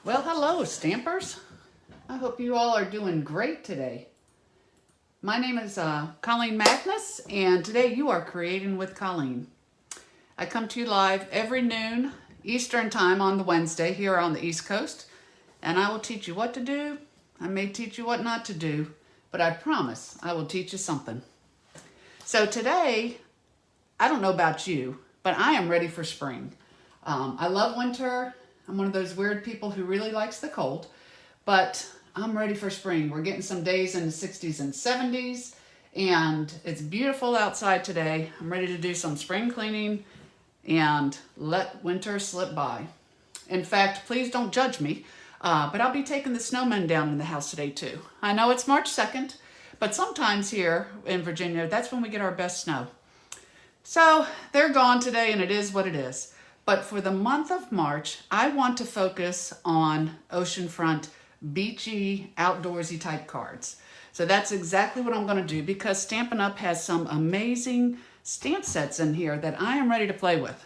Well, hello, Stampers. I hope you all are doing great today. My name is Colleen Magness, and today you are creating with Colleen. I come to you live every noon Eastern time on the Wednesday here on the East Coast, and I will teach you what to do. I may teach you what not to do, but I promise I will teach you something. So today, I don't know about you, but I am ready for spring. I love winter. I'm one of those weird people who really likes the cold, but I'm ready for spring. We're getting some days in the 60s and 70s, and it's beautiful outside today. I'm ready to do some spring cleaning and let winter slip by. In fact, please don't judge me, but I'll be taking the snowmen down in the house today too. I know it's March 2nd, but sometimes here in Virginia, that's when we get our best snow. So they're gone today, and it is what it is. But for the month of March, I want to focus on oceanfront, beachy, outdoorsy type cards. So that's exactly what I'm going to do, because Stampin' Up! Has some amazing stamp sets in here that I am ready to play with.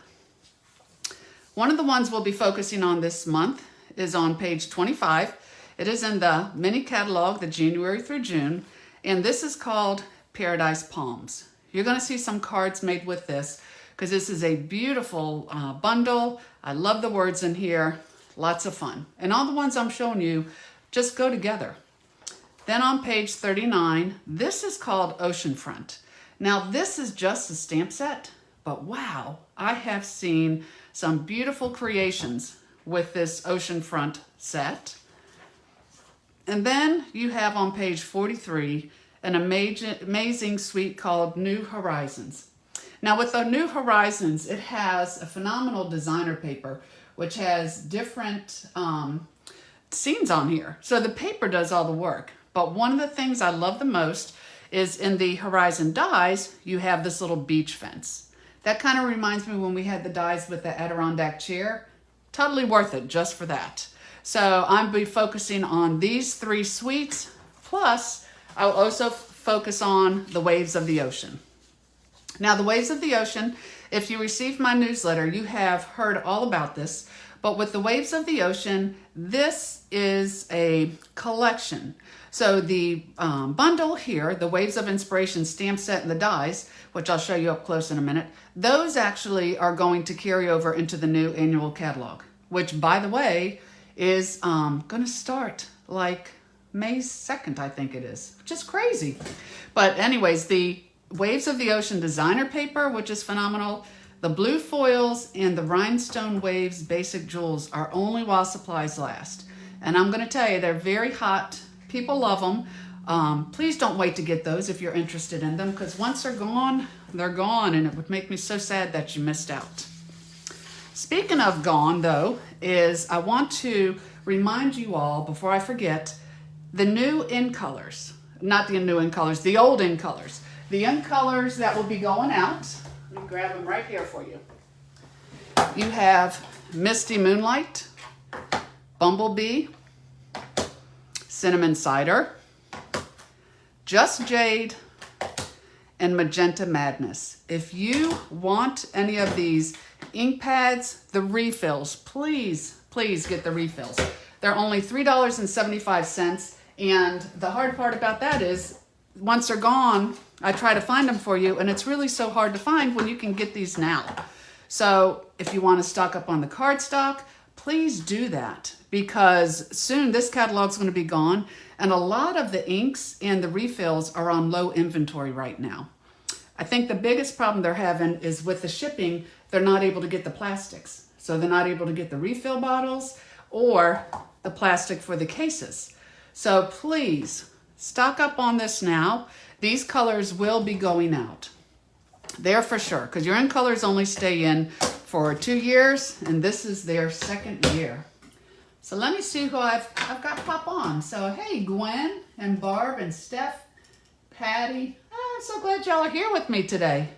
One of the ones we'll be focusing on this month is on page 25. It is in the mini catalog, the January through June, and this is called Paradise Palms. You're going to see some cards made with this, because this is a beautiful bundle. I love the words in here. Lots of fun. And all the ones I'm showing you just go together. Then on page 39, this is called Oceanfront. Now this is just a stamp set, but wow, I have seen some beautiful creations with this Oceanfront set. And then you have on page 43 an amazing suite called New Horizons. Now with the New Horizons, it has a phenomenal designer paper, which has different scenes on here. So the paper does all the work. But one of the things I love the most is in the Horizon dies, you have this little beach fence. That kind of reminds me when we had the dies with the Adirondack chair. Totally worth it just for that. So I'll be focusing on these three suites, plus I'll also focus on the waves of the ocean. Now, the Waves of the Ocean, if you received my newsletter, you have heard all about this. But with the Waves of the Ocean, this is a collection. So the bundle here, the Waves of Inspiration stamp set and the dies, which I'll show you up close in a minute, those actually are going to carry over into the new annual catalog, which, by the way, is going to start like May 2nd, I think it is, which is crazy. But anyways, the Waves of the Ocean designer paper, which is phenomenal. The blue foils and the Rhinestone Waves basic jewels are only while supplies last. And I'm going to tell you, they're very hot. People love them. Please don't wait to get those if you're interested in them, because once they're gone, and it would make me so sad that you missed out. Speaking of gone, though, is I want to remind you all, before I forget, the new in colors. Not the new in colors, the old in colors. The in colors that will be going out, let me grab them right here for you. You have Misty Moonlight, Bumblebee, Cinnamon Cider, Just Jade, and Magenta Madness. If you want any of these ink pads, the refills, please get the refills. They're only $3.75, and the hard part about that is once they're gone, I try to find them for you, and it's really so hard to find when you can get these now. So if you want to stock up on the cardstock, please do that, because soon this catalog is going to be gone, and a lot of the inks and the refills are on low inventory right now. I think the biggest problem they're having is with the shipping, they're not able to get the plastics. So they're not able to get the refill bottles or the plastic for the cases. So please stock up on this now. These colors will be going out. They're for sure, because your in colors only stay in for 2 years, and this is their second year. So let me see who I've got pop on. So hey, Gwen and Barb and Steph, Patty. I'm so glad y'all are here with me today.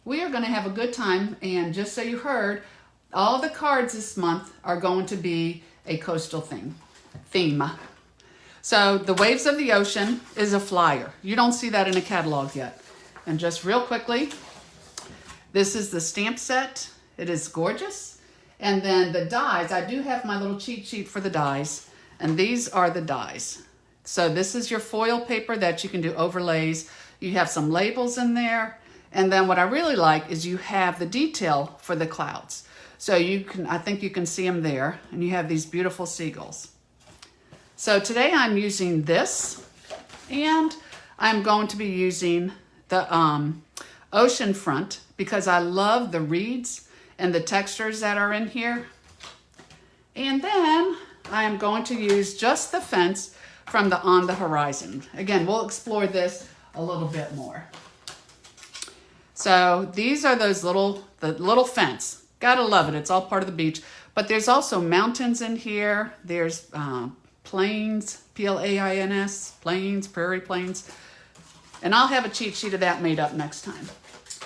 We are going to have a good time, and just so you heard, all the cards this month are going to be a coastal theme. So the Waves of the Ocean is a flyer. You don't see that in a catalog yet. And just real quickly, this is the stamp set. It is gorgeous. And then the dies, I do have my little cheat sheet for the dies, and these are the dies. So this is your foil paper that you can do overlays. You have some labels in there. And then what I really like is you have the detail for the clouds. So you can, I think you can see them there, and you have these beautiful seagulls. So today I'm using this, and I'm going to be using the Oceanfront because I love the reeds and the textures that are in here. And then I am going to use just the fence from the On the Horizon. Again, we'll explore this a little bit more. So these are those the little fence. Gotta love it. It's all part of the beach. But there's also mountains in here. There's plains, P-L-A-I-N-S, plains, prairie plains. And I'll have a cheat sheet of that made up next time.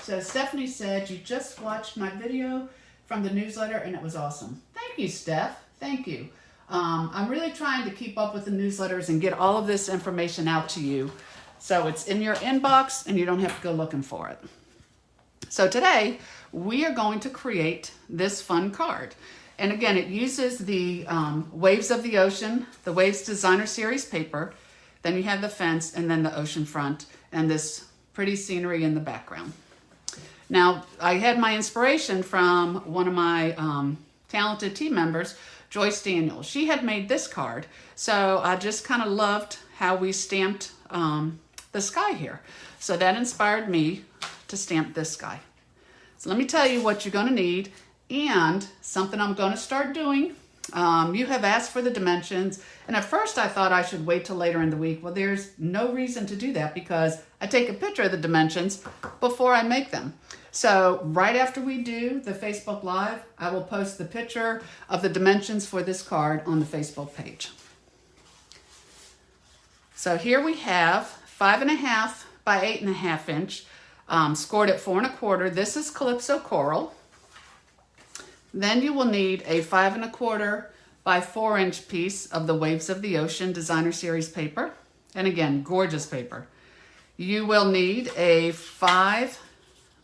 So Stephanie said, you just watched my video from the newsletter and it was awesome. Thank you, Steph. Thank you. I'm really trying to keep up with the newsletters and get all of this information out to you. So it's in your inbox and you don't have to go looking for it. So today we are going to create this fun card. And again, it uses the Waves of the Ocean, the Waves Designer Series paper. Then you have the fence and then the oceanfront and this pretty scenery in the background. Now, I had my inspiration from one of my talented team members, Joyce Daniels. She had made this card, so I just kind of loved how we stamped the sky here. So that inspired me to stamp this sky. So let me tell you what you're going to need and something I'm going to start doing. You have asked for the dimensions, and at first I thought I should wait till later in the week. Well, there's no reason to do that because I take a picture of the dimensions before I make them. So right after we do the Facebook Live, I will post the picture of the dimensions for this card on the Facebook page. So here we have 5.5 by 8.5 inch, scored at 4 1/4. This is Calypso Coral. Then you will need a 5 1/4 by 4 inch piece of the Waves of the Ocean Designer Series paper. And again, gorgeous paper. You will need a 5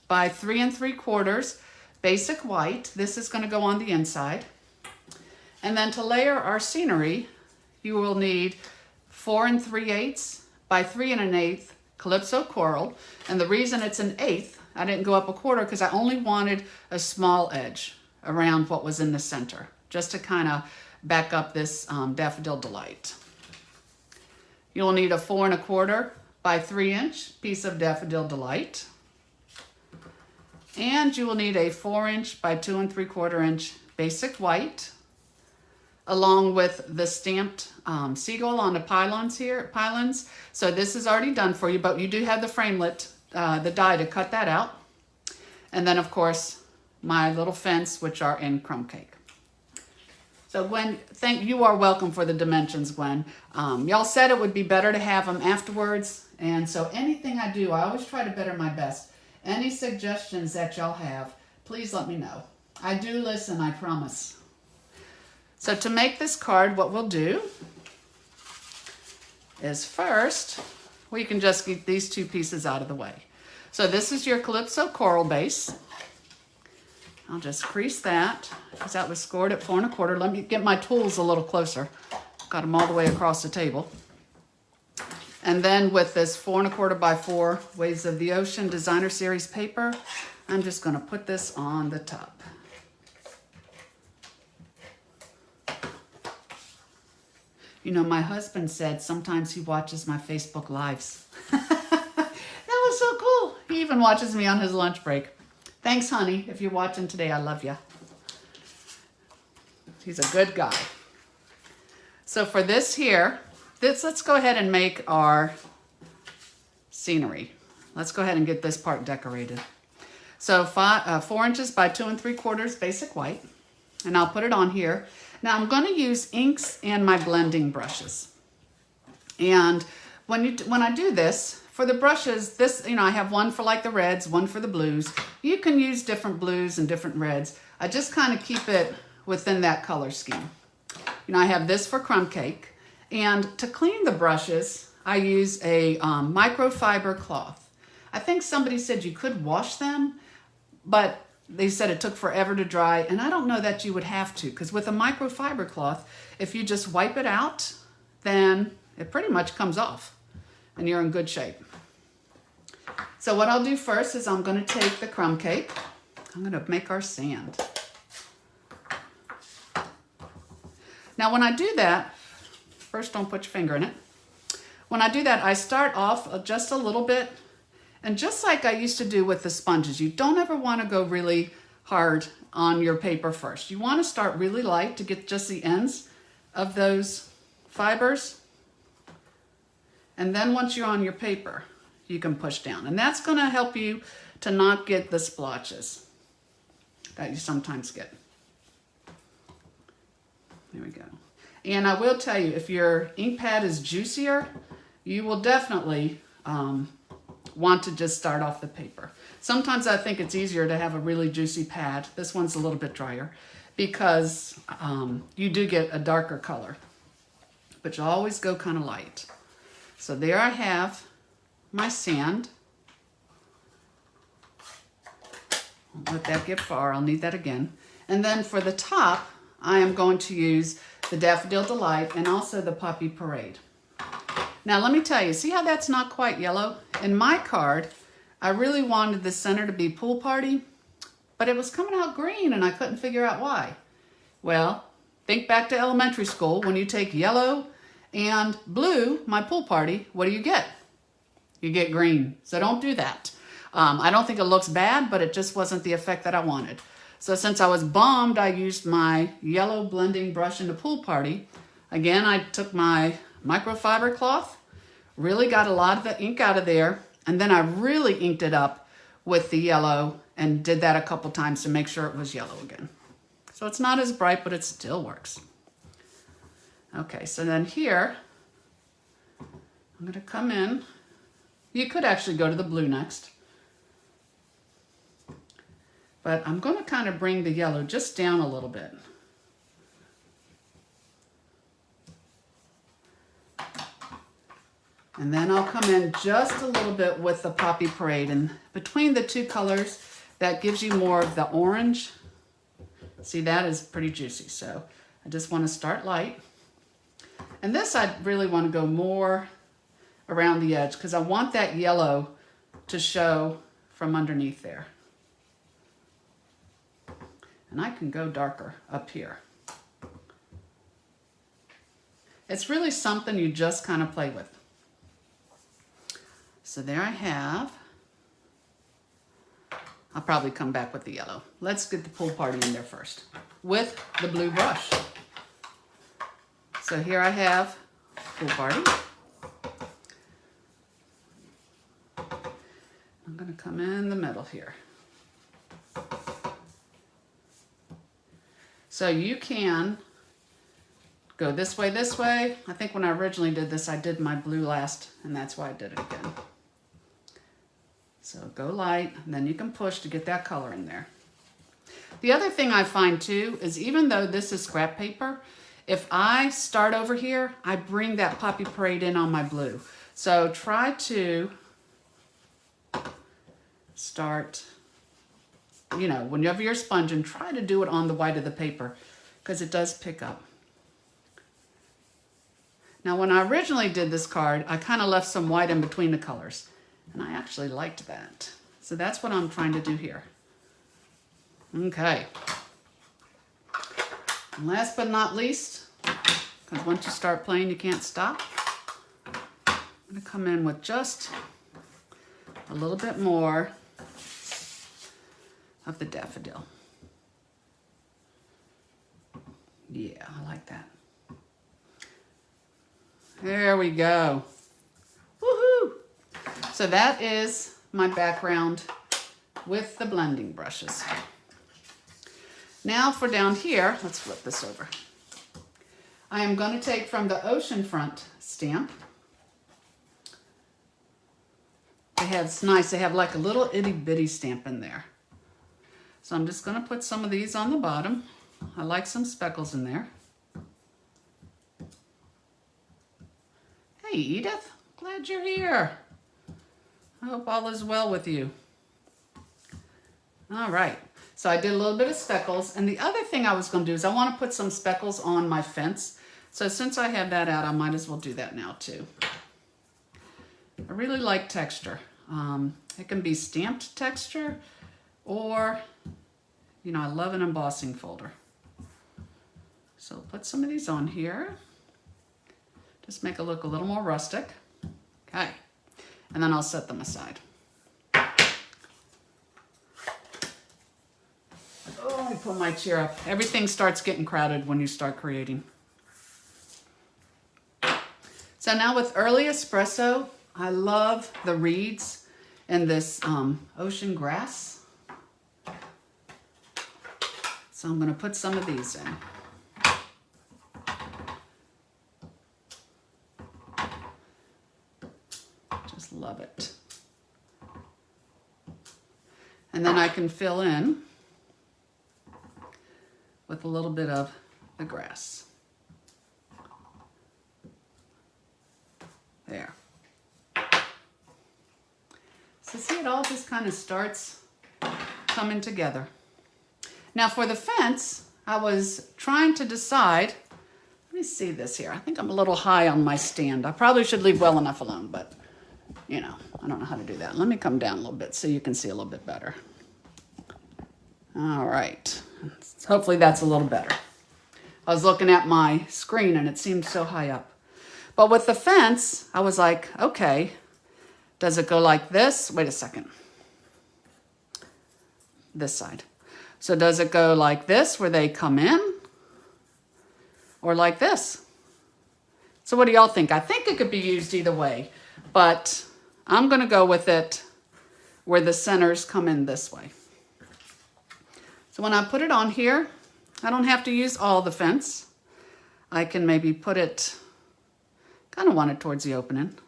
by 3 3/4 basic white. This is going to go on the inside. And then to layer our scenery, you will need 4 3/8 by 3 1/8 Calypso Coral. And the reason it's an eighth, I didn't go up 1/4 because I only wanted a small edge around what was in the center, just to kind of back up this Daffodil Delight. You'll need a 4 1/4 by 3 inch piece of Daffodil Delight. And you will need a 4 inch by 2 3/4 inch basic white, along with the stamped seagull on the pylons here, pylons. So this is already done for you, but you do have the framelit, the die to cut that out. And then of course, my little fence, which are in crumb cake. So Gwen, you are welcome for the dimensions, Gwen. Y'all said it would be better to have them afterwards. And so anything I do, I always try to better my best. Any suggestions that y'all have, please let me know. I do listen, I promise. So to make this card, what we'll do is first, we can just get these two pieces out of the way. So this is your Calypso Coral base. I'll just crease that because that was scored at 4 1/4. Let me get my tools a little closer. Got them all the way across the table. And then with this 4 1/4 by 4 Waves of the Ocean Designer Series paper, I'm just going to put this on the top. You know, my husband said sometimes he watches my Facebook Lives. That was so cool. He even watches me on his lunch break. Thanks, honey. If you're watching today, I love you. He's a good guy. So for this here, let's go ahead and make our scenery. Let's go ahead and get this part decorated. So 4 inches by 2 3/4 basic white, and I'll put it on here. Now I'm going to use inks and my blending brushes. And when I do this, for the brushes, I have one for like the reds, one for the blues. You can use different blues and different reds. I just kind of keep it within that color scheme. I have this for crumb cake. And to clean the brushes, I use a microfiber cloth. I think somebody said you could wash them, but they said it took forever to dry, and I don't know that you would have to, because with a microfiber cloth, if you just wipe it out, then it pretty much comes off and you're in good shape. So what I'll do first is I'm going to take the crumb cake. I'm going to make our sand. Now when I do that, first don't put your finger in it. When I do that, I start off just a little bit, and just like I used to do with the sponges, you don't ever want to go really hard on your paper first. You want to start really light to get just the ends of those fibers. And then once you're on your paper, you can push down. And that's going to help you to not get the splotches that you sometimes get. There we go. And I will tell you, if your ink pad is juicier, you will definitely want to just start off the paper. Sometimes I think it's easier to have a really juicy pad. This one's a little bit drier because you do get a darker color, but you always go kind of light. So there I have my sand. Won't let that get far, I'll need that again. And then for the top, I am going to use the Daffodil Delight and also the Poppy Parade. Now let me tell you, see how that's not quite yellow? In my card, I really wanted the center to be Pool Party, but it was coming out green and I couldn't figure out why. Well, think back to elementary school. When you take yellow and blue, my pool party, what do you get? You get green. So don't do that. I don't think it looks bad, but it just wasn't the effect that I wanted. So since I was bummed, I used my yellow blending brush in the pool party. Again, I took my microfiber cloth, really got a lot of the ink out of there, and then I really inked it up with the yellow and did that a couple times to make sure it was yellow again. So it's not as bright, but it still works. Okay, so then here, I'm going to come in. You could actually go to the blue next. But I'm going to kind of bring the yellow just down a little bit. And then I'll come in just a little bit with the Poppy Parade. And between the two colors, that gives you more of the orange. See, that is pretty juicy. So I just want to start light. And this, I really want to go more around the edge because I want that yellow to show from underneath there. And I can go darker up here. It's really something you just kind of play with. So there I have. I'll probably come back with the yellow. Let's get the pool party in there first with the blue brush. So here I have pool party. I'm going to come in the middle here. So you can go this way, this way. I think when I originally did this, I did my blue last, and that's why I did it again. So go light, and then you can push to get that color in there. The other thing I find too is even though this is scrap paper, if I start over here, I bring that Poppy Parade in on my blue. So try to start, you know, whenever you're sponging, try to do it on the white of the paper because it does pick up. Now, when I originally did this card, I kind of left some white in between the colors, and I actually liked that. So that's what I'm trying to do here. Okay. And last but not least, because once you start playing, you can't stop. I'm going to come in with just a little bit more of the daffodil. Yeah, I like that. There we go. Woohoo! So that is my background with the blending brushes. Now for down here, let's flip this over. I am going to take from the Oceanfront stamp. It's nice, they have like a little itty bitty stamp in there. So I'm just going to put some of these on the bottom. I like some speckles in there. Hey Edith, glad you're here. I hope all is well with you. All right, So I did a little bit of speckles. And the other thing I was going to do is I want to put some speckles on my fence. So since I have that out, I might as well do that now too. I really like texture. It can be stamped texture or, you know, I love an embossing folder. So put some of these on here. Just make it look a little more rustic. Okay. And then I'll set them aside. Oh, let me put my chair up. Everything starts getting crowded when you start creating. So now with early espresso, I love the reeds in this ocean grass. So I'm going to put some of these in. Just love it. And then I can fill in with a little bit of the grass. There. So see, it all just kind of starts coming together. Now for the fence, I was trying to decide, let me see this here. I think I'm a little high on my stand. I probably should leave well enough alone, but you know, I don't know how to do that. Let me come down a little bit so you can see a little bit better. All right. Hopefully that's a little better. I was looking at my screen and it seemed so high up. But with the fence, I was like, okay, does it go like this? Wait a second. This side. So does it go like this where they come in? Or like this? So what do y'all think? I think it could be used either way, but I'm going to go with it where the centers come in this way. So when I put it on here, I don't have to use all the fence. I can maybe put it, kind of want it towards the opening,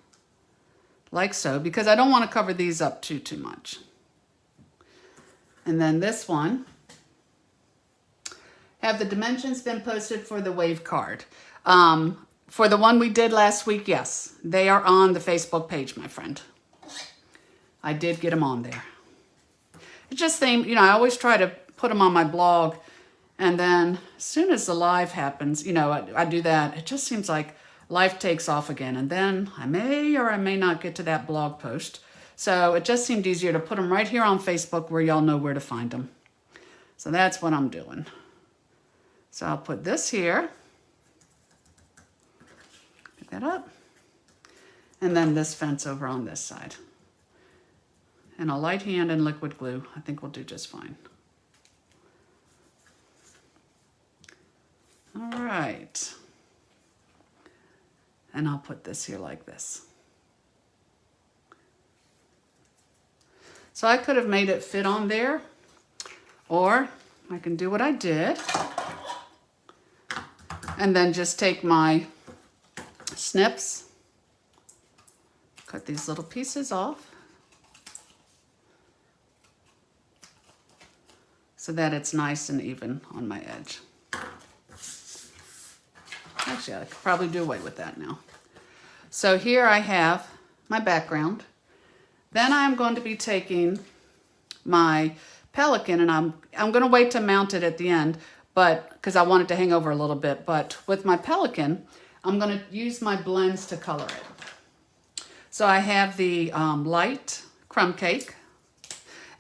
like so, because I don't want to cover these up too much. And then this one, have the dimensions been posted for the wave card? For the one we did last week, yes. They are on the Facebook page, my friend. I did get them on there. It just seemed, you know, I always try to put them on my blog, and then as soon as the live happens, you know, I do that. It just seems like life takes off again, and then I may or I may not get to that blog post. So it just seemed easier to put them right here on Facebook where y'all know where to find them. So that's what I'm doing. So I'll put this here. Pick that up. And then this fence over on this side. And a light hand and liquid glue, I think will do just fine. All right. And I'll put this here like this. So I could have made it fit on there, or I can do what I did and then just take my snips, cut these little pieces off so that it's nice and even on my edge. Actually, I could probably do away with that now. So here I have my background. Then I'm going to be taking my pelican, and I'm going to wait to mount it at the end, but because I want it to hang over a little bit. But with my pelican, I'm going to use my blends to color it. So I have the light crumb cake,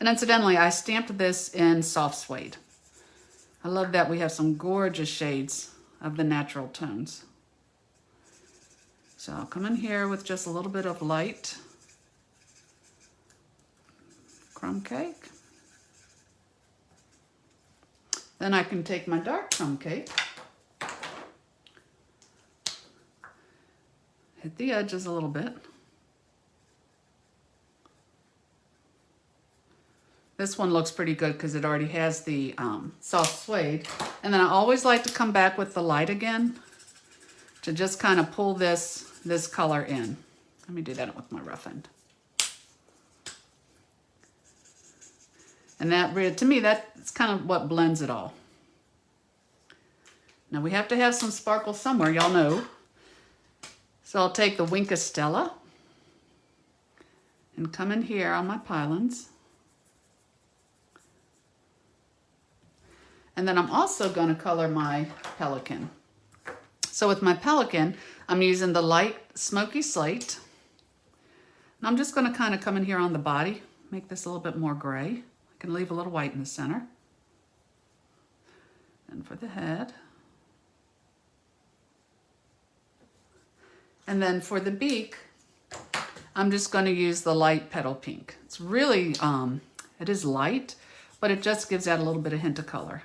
and incidentally, I stamped this in soft suede. I love that we have some gorgeous shades of the natural tones. So I'll come in here with just a little bit of light crumb cake. Then I can take my dark crumb cake, hit the edges a little bit. This one looks pretty good because it already has the soft suede. And then I always like to come back with the light again to just kind of pull this color in. Let me do that with my rough end. And that, to me, that's kind of what blends it all. Now we have to have some sparkle somewhere, y'all know. So I'll take the Wink Stella and come in here on my pylons. And then I'm also going to color my pelican. So with my pelican, I'm using the light smoky slate. And I'm just going to kind of come in here on the body, make this a little bit more gray. I can leave a little white in the center. And for the head. And then for the beak, I'm just going to use the light petal pink. It's really, it is light, but it just gives that a little bit of hint of color.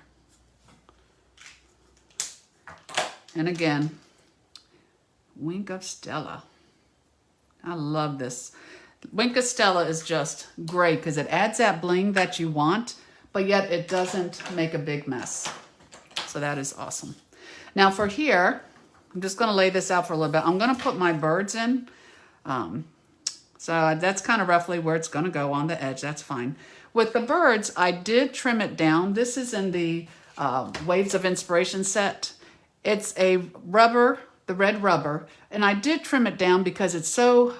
And again, Wink of Stella. I love this. Wink of Stella is just great because it adds that bling that you want, but yet it doesn't make a big mess. So that is awesome. Now for here, I'm just going to lay this out for a little bit. I'm going to put my birds in. So that's kind of roughly where it's going to go on the edge. That's fine. With the birds, I did trim it down. This is in the Waves of Inspiration set. It's a rubber, the red rubber, and I did trim it down because it's so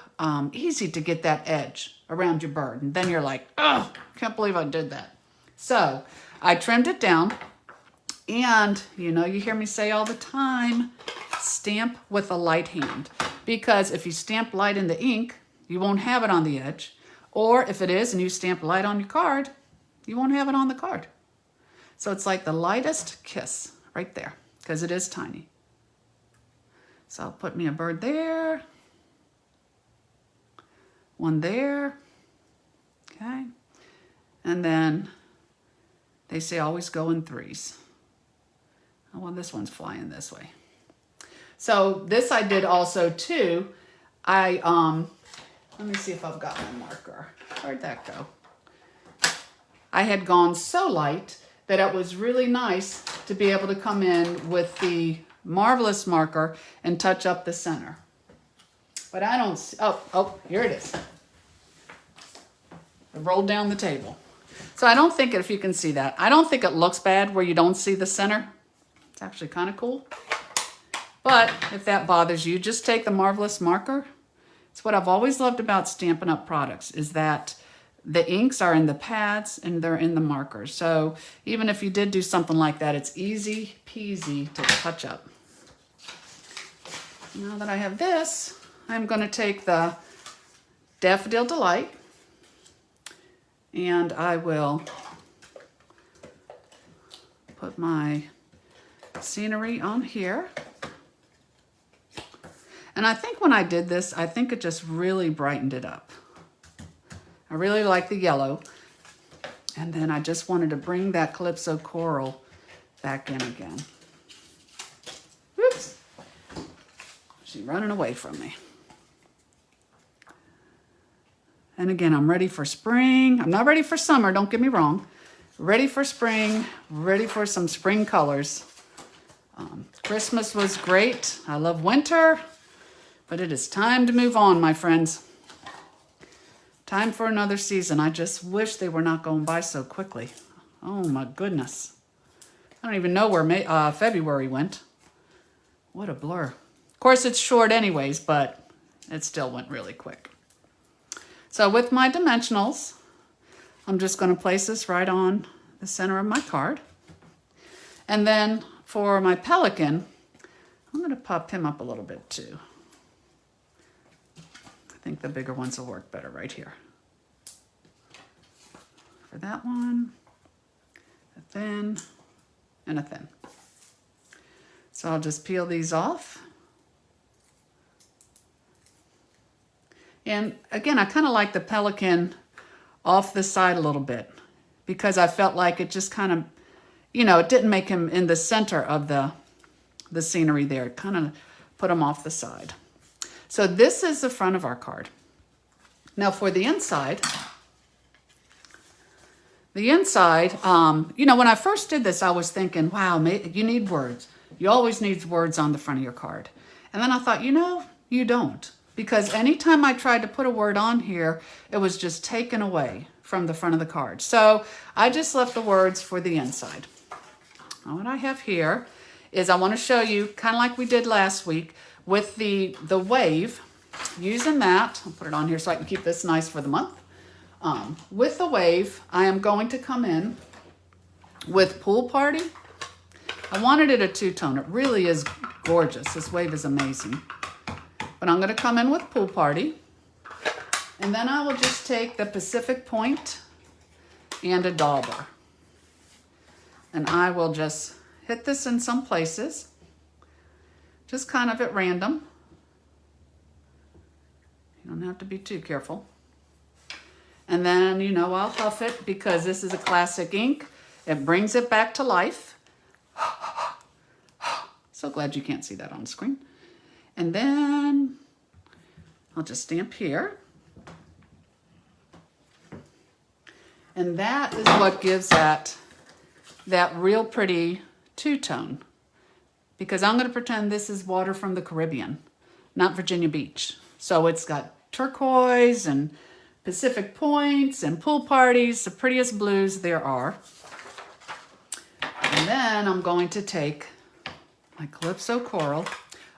easy to get that edge around your bird. And then you're like, oh, can't believe I did that. So I trimmed it down. And, you know, you hear me say all the time, stamp with a light hand. Because if you stamp light in the ink, you won't have it on the edge. Or if it is and you stamp light on your card, you won't have it on the card. So it's like the lightest kiss right there, because it is tiny. So I'll put me a bird there. One there. Okay. And then they say always go in threes. Oh, well, this one's flying this way. So this I did also too. Let me see if I've got my marker. Where'd that go? I had gone so light that it was really nice to be able to come in with the Marvelous marker and touch up the center. But I don't see, oh, here it is. It rolled down the table. So I don't think, if you can see that, I don't think it looks bad where you don't see the center. It's actually kind of cool. But if that bothers you, just take the Marvelous marker. It's what I've always loved about Stampin' Up! Products is that the inks are in the pads and they're in the markers. So even if you did do something like that, it's easy peasy to touch up. Now that I have this, I'm going to take the Daffodil Delight and I will put my scenery on here. And I think when I did this, I think it just really brightened it up. I really like the yellow. And then I just wanted to bring that Calypso Coral back in again. Whoops. She's running away from me. And again, I'm ready for spring. I'm not ready for summer, don't get me wrong. Ready for spring, ready for some spring colors. Christmas was great. I love winter. But it is time to move on, my friends. Time for another season. I just wish they were not going by so quickly. Oh my goodness. I don't even know where February went. What a blur. Of course, it's short anyways, but it still went really quick. So with my dimensionals, I'm just going to place this right on the center of my card. And then for my pelican, I'm going to pop him up a little bit too. I think the bigger ones will work better right here. For that one, a thin, and a thin. So I'll just peel these off. And again, I kind of like the pelican off the side a little bit because I felt like it just kind of, you know, it didn't make him in the center of the scenery there. It kind of put him off the side. So this is the front of our card. Now for the inside, you know, when I first did this, I was thinking, wow, you need words. You always need words on the front of your card. And then I thought, you know, you don't. Because anytime I tried to put a word on here, it was just taken away from the front of the card. So I just left the words for the inside. Now what I have here is I want to show you, kind of like we did last week, with the wave, using that, I'll put it on here so I can keep this nice for the month. With the wave, I am going to come in with Pool Party I wanted it a two-tone. It really is gorgeous. This wave is amazing. But I'm going to come in with Pool Party. And then I will just take the Pacific Point and a dauber. And I will just hit this in some places. Just kind of at random. You don't have to be too careful. And then, you know, I'll huff it because this is a classic ink. It brings it back to life. So glad you can't see that on the screen. And then I'll just stamp here. And that is what gives that real pretty two-tone. Because I'm going to pretend this is water from the Caribbean, not Virginia Beach. So it's got turquoise and Pacific Points and Pool Parties, the prettiest blues there are. And then I'm going to take my Calypso Coral.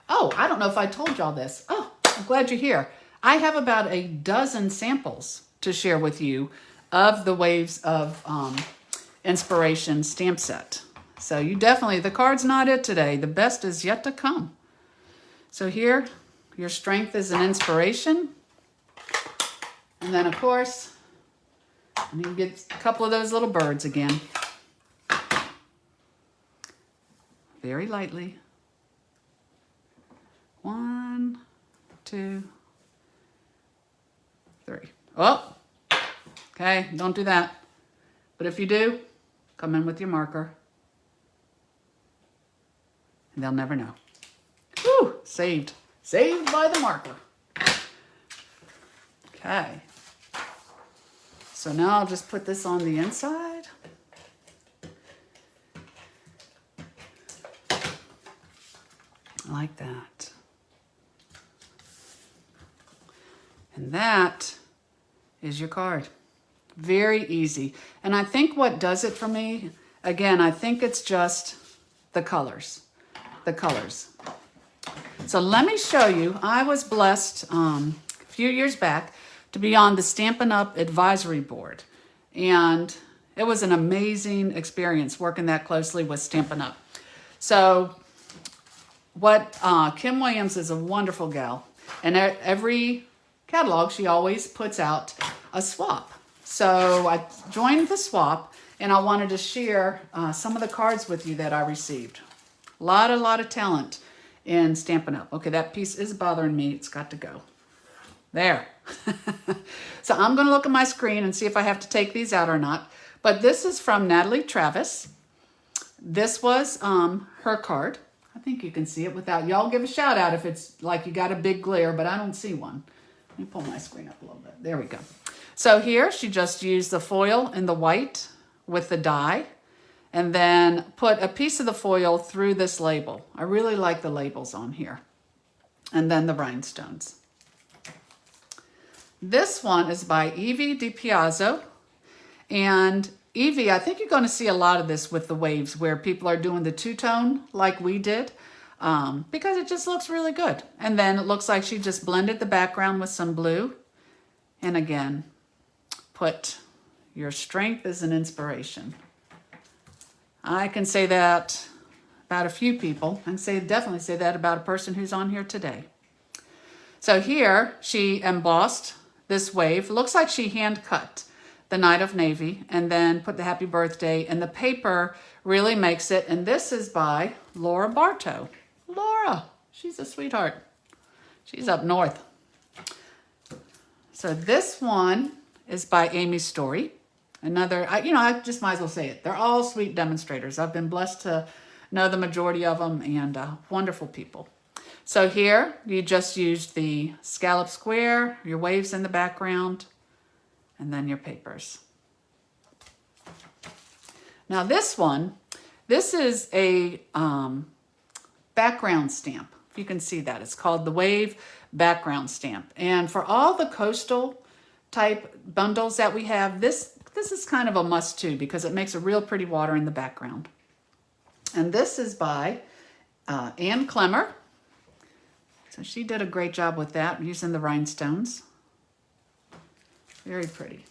Oh, I don't know if I told y'all this. Oh, I'm glad you're here. I have about a dozen samples to share with you of the Waves of Inspiration stamp set. So you definitely, the card's not it today. The best is yet to come. So here, your strength is an inspiration. And then, of course, you can get a couple of those little birds again. Very lightly. 1, 2, 3. Oh, okay, don't do that. But if you do, come in with your marker. And they'll never know. Whew, saved. Saved by the marker. Okay. So now I'll just put this on the inside. Like that. And that is your card. Very easy. And I think what does it for me, again, I think it's just the colors. The colors. So let me show you. I was blessed a few years back to be on the Stampin' Up! Advisory Board. And it was an amazing experience working that closely with Stampin' Up! So what Kim Williams is a wonderful gal. And every catalog, she always puts out a swap. So I joined the swap, and I wanted to share some of the cards with you that I received. A lot of talent in Stampin' Up! Okay, that piece is bothering me. It's got to go. There. So I'm going to look at my screen and see if I have to take these out or not. But this is from Natalie Travis. This was her card. I think you can see it without. Y'all give a shout out if it's like you got a big glare, but I don't see one. Let me pull my screen up a little bit. There we go. So here she just used the foil in the white with the die and then put a piece of the foil through this label. I really like the labels on here. And then the rhinestones. This one is by Evie DiPiazzo. And Evie, I think you're going to see a lot of this with the waves where people are doing the two-tone like we did because it just looks really good. And then it looks like she just blended the background with some blue. And again, put your strength as an inspiration. I can say that about a few people. I can definitely say that about a person who's on here today. So here she embossed this wave. Looks like she hand cut the Knight of Navy and then put the happy birthday, and the paper really makes it. And this is by Laura Bartow. Laura, she's a sweetheart. She's up north. So this one is by Amy Story. Another, I just might as well say it. They're all sweet demonstrators. I've been blessed to know the majority of them, and wonderful people. So here you just used the scallop square, your waves in the background, and then your papers. Now this one, this is a background stamp. If you can see that, it's called the Wave Background Stamp. And for all the coastal type bundles that we have, this is kind of a must too because it makes a real pretty water in the background. And this is by Ann Clemmer. So she did a great job with that using the rhinestones. Very pretty.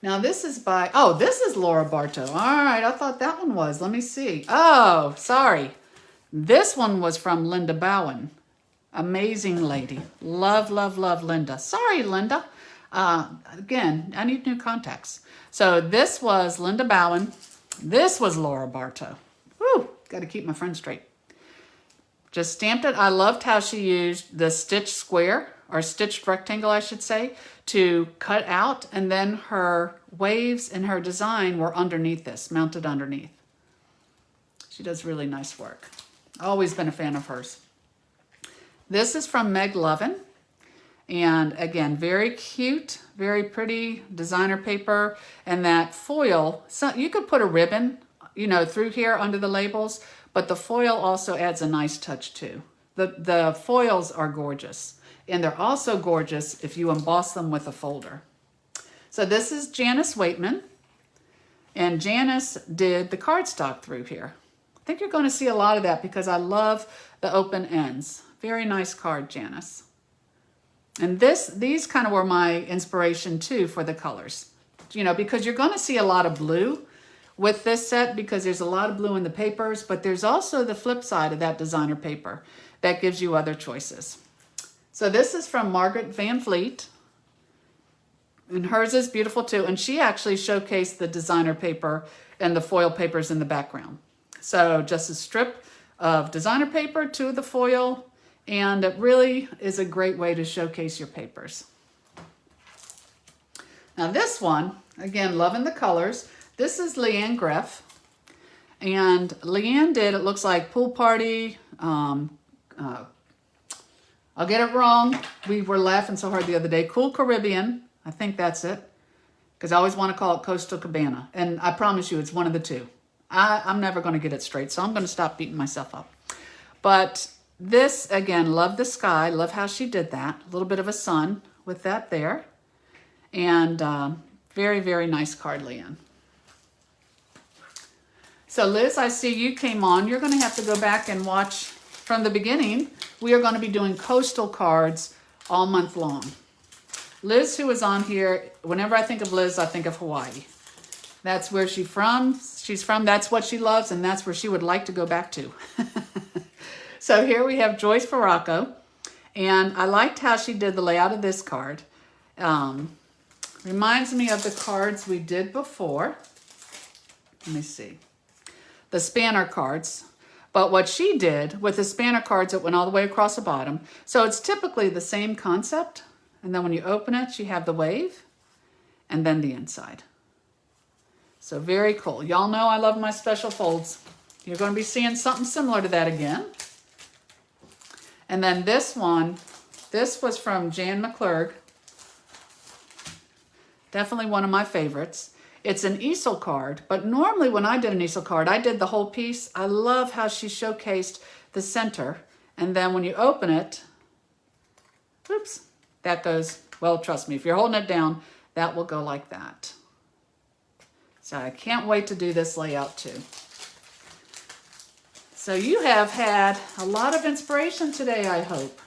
Now this is by, oh, this is Laura Bartow. All right, I thought that one was. Let me see. Oh, sorry. This one was from Linda Bowen. Amazing lady. Love, love, love Linda. Sorry, Linda. Again, I need new contacts. So this was Linda Bowen. This was Laura Bartow. Woo, got to keep my friends straight. Just stamped it. I loved how she used the stitched square, or stitched rectangle, I should say, to cut out, and then her waves and her design were underneath this, mounted underneath. She does really nice work. Always been a fan of hers. This is from Meg Lovin, and again, very cute, very pretty designer paper, and that foil. So you could put a ribbon, you know, through here under the labels, but the foil also adds a nice touch too. The foils are gorgeous. And they're also gorgeous if you emboss them with a folder. So this is Janice Waitman. And Janice did the cardstock through here. I think you're going to see a lot of that because I love the open ends. Very nice card, Janice. And these kind of were my inspiration too for the colors. You know, because you're going to see a lot of blue with this set because there's a lot of blue in the papers. But there's also the flip side of that designer paper that gives you other choices. So this is from Margaret Van Fleet, and hers is beautiful too. And she actually showcased the designer paper and the foil papers in the background. So just a strip of designer paper to the foil, and it really is a great way to showcase your papers. Now this one, again, loving the colors. This is Leanne Greff, and Leanne did, it looks like Pool Party, I'll get it wrong. We were laughing so hard the other day. Cool Caribbean. I think that's it. Because I always want to call it Coastal Cabana. And I promise you it's one of the two. I'm never going to get it straight. So I'm going to stop beating myself up. But this, again, love the sky. Love how she did that. A little bit of a sun with that there. And very, very nice card, Leanne. So Liz, I see you came on. You're going to have to go back and watch from the beginning. We are going to be doing coastal cards all month long. Liz, who is on here, whenever I think of Liz, I think of Hawaii. That's where she's from. That's what she loves, and that's where she would like to go back to. So here we have Joyce Farraco, and I liked how she did the layout of this card. Reminds me of the cards we did before. Let me see. The spanner cards. But what she did with the spanner cards, it went all the way across the bottom. So it's typically the same concept. And then when you open it, you have the wave and then the inside. So very cool. Y'all know I love my special folds. You're going to be seeing something similar to that again. And then this one, this was from Jan McClurg. Definitely one of my favorites. It's an easel card, but normally when I did an easel card, I did the whole piece. I love how she showcased the center. And then when you open it, oops, that goes, well, trust me, if you're holding it down, that will go like that. So I can't wait to do this layout too. So you have had a lot of inspiration today, I hope.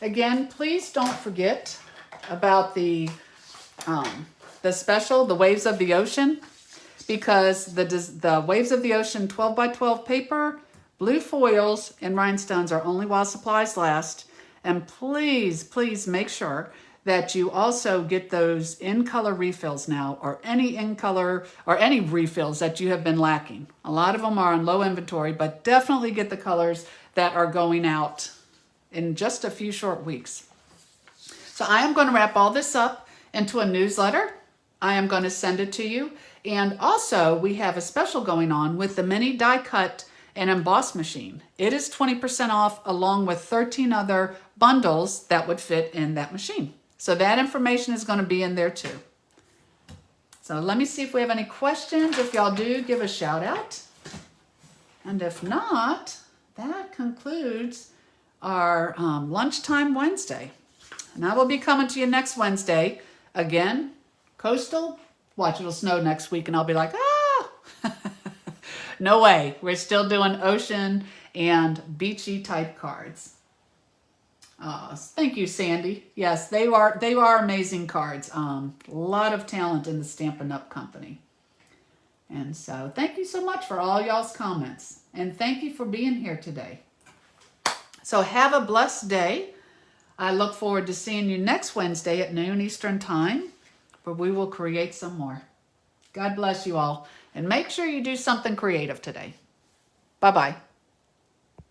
Again, please don't forget about the special, the Waves of the Ocean, because the Waves of the Ocean 12 by 12 paper, blue foils, and rhinestones are only while supplies last. And please, please make sure that you also get those in-color refills now, or any in-color, or any refills that you have been lacking. A lot of them are on low inventory, but definitely get the colors that are going out in just a few short weeks. So I am going to wrap all this up into a newsletter. I am going to send it to you. And also, we have a special going on with the mini die cut and emboss machine. It is 20% off along with 13 other bundles that would fit in that machine. So that information is going to be in there too. So let me see if we have any questions. If y'all do, give a shout out. And if not, that concludes our Lunchtime Wednesday. And I will be coming to you next Wednesday. Again, coastal. Watch, it'll snow next week and I'll be like, ah! No way. We're still doing ocean and beachy type cards. Thank you, Sandy. Yes, they are amazing cards. A lot of talent in the Stampin' Up! Company. And so thank you so much for all y'all's comments. And thank you for being here today. So have a blessed day. I look forward to seeing you next Wednesday at noon Eastern Time, where we will create some more. God bless you all. And make sure you do something creative today. Bye-bye.